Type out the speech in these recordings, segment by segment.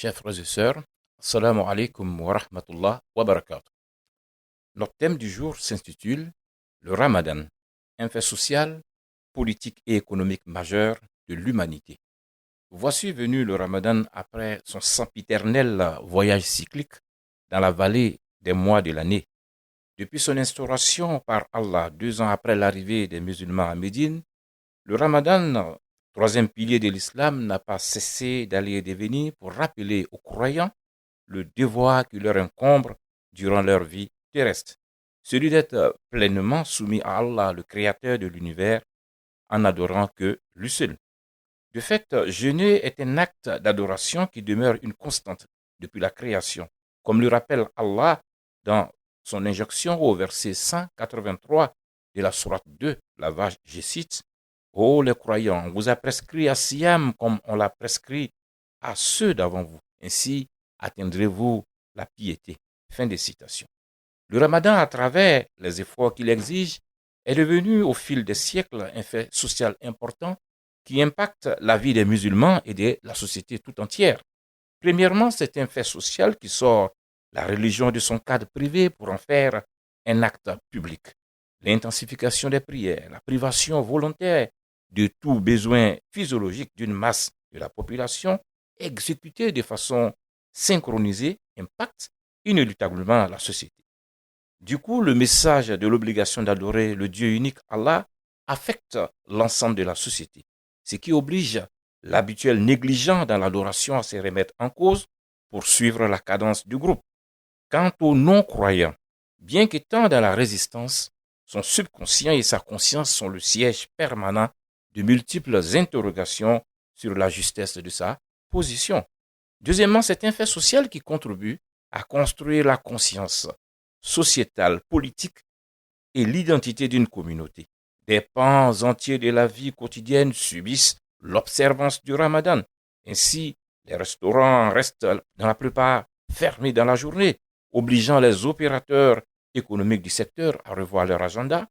Chers frères et sœurs, Assalamu alaikum wa rahmatullah wa barakatuh. Notre thème du jour s'intitule le Ramadan, un fait social, politique et économique majeur de l'humanité. Voici venu le Ramadan après son sempiternel voyage cyclique dans la vallée des mois de l'année. Depuis son instauration par Allah 2 ans après l'arrivée des musulmans à Médine, le Ramadan, troisième pilier de l'islam, n'a pas cessé d'aller et de venir pour rappeler aux croyants le devoir qui leur incombe durant leur vie terrestre, celui d'être pleinement soumis à Allah, le créateur de l'univers, en n'adorant que lui seul. De fait, jeûner est un acte d'adoration qui demeure une constante depuis la création, comme le rappelle Allah dans son injonction au verset 183 de la sourate 2, la vache, je cite, ô les croyants, on vous a prescrit à Siam comme on l'a prescrit à ceux d'avant vous. Ainsi atteindrez-vous la piété. Fin de citation. Le Ramadan, à travers les efforts qu'il exige, est devenu au fil des siècles un fait social important qui impacte la vie des musulmans et de la société tout entière. Premièrement, c'est un fait social qui sort la religion de son cadre privé pour en faire un acte public. L'intensification des prières, la privation volontaire de tout besoin physiologique d'une masse de la population, exécutée de façon synchronisée, impacte inéluctablement la société. Du coup, le message de l'obligation d'adorer le Dieu unique Allah affecte l'ensemble de la société, ce qui oblige l'habituel négligent dans l'adoration à se remettre en cause pour suivre la cadence du groupe. Quant aux non-croyants, bien qu'étant dans la résistance, son subconscient et sa conscience sont le siège permanent de multiples interrogations sur la justesse de sa position. Deuxièmement, c'est un fait social qui contribue à construire la conscience sociétale, politique et l'identité d'une communauté. Des pans entiers de la vie quotidienne subissent l'observance du Ramadan. Ainsi, les restaurants restent dans la plupart fermés dans la journée, obligeant les opérateurs économiques du secteur à revoir leur agenda.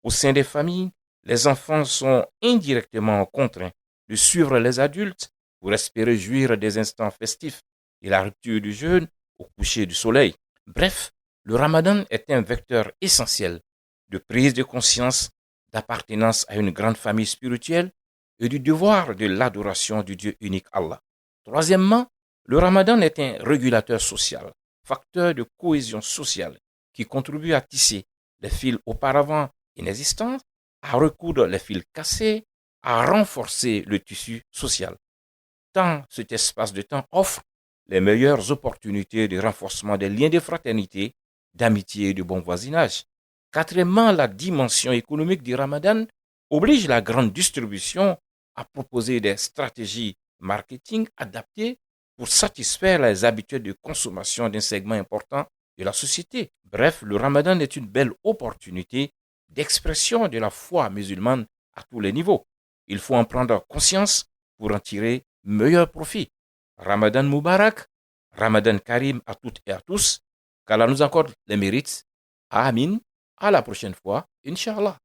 Au sein des familles, les enfants sont indirectement contraints de suivre les adultes pour espérer jouir des instants festifs et la rupture du jeûne au coucher du soleil. Bref, le Ramadan est un vecteur essentiel de prise de conscience, d'appartenance à une grande famille spirituelle et du devoir de l'adoration du Dieu unique Allah. Troisièmement, le Ramadan est un régulateur social, facteur de cohésion sociale qui contribue à tisser les fils auparavant inexistants, à recoudre les fils cassés, à renforcer le tissu social. Tant cet espace de temps offre les meilleures opportunités de renforcement des liens de fraternité, d'amitié et de bon voisinage. Quatrièmement, la dimension économique du Ramadan oblige la grande distribution à proposer des stratégies marketing adaptées pour satisfaire les habitudes de consommation d'un segment important de la société. Bref, le Ramadan est une belle opportunité d'expression de la foi musulmane à tous les niveaux. Il faut en prendre conscience pour en tirer meilleur profit. Ramadan Mubarak, Ramadan Karim à toutes et à tous, qu'Allah nous accorde les mérites. Amin. À la prochaine fois, Inch'Allah.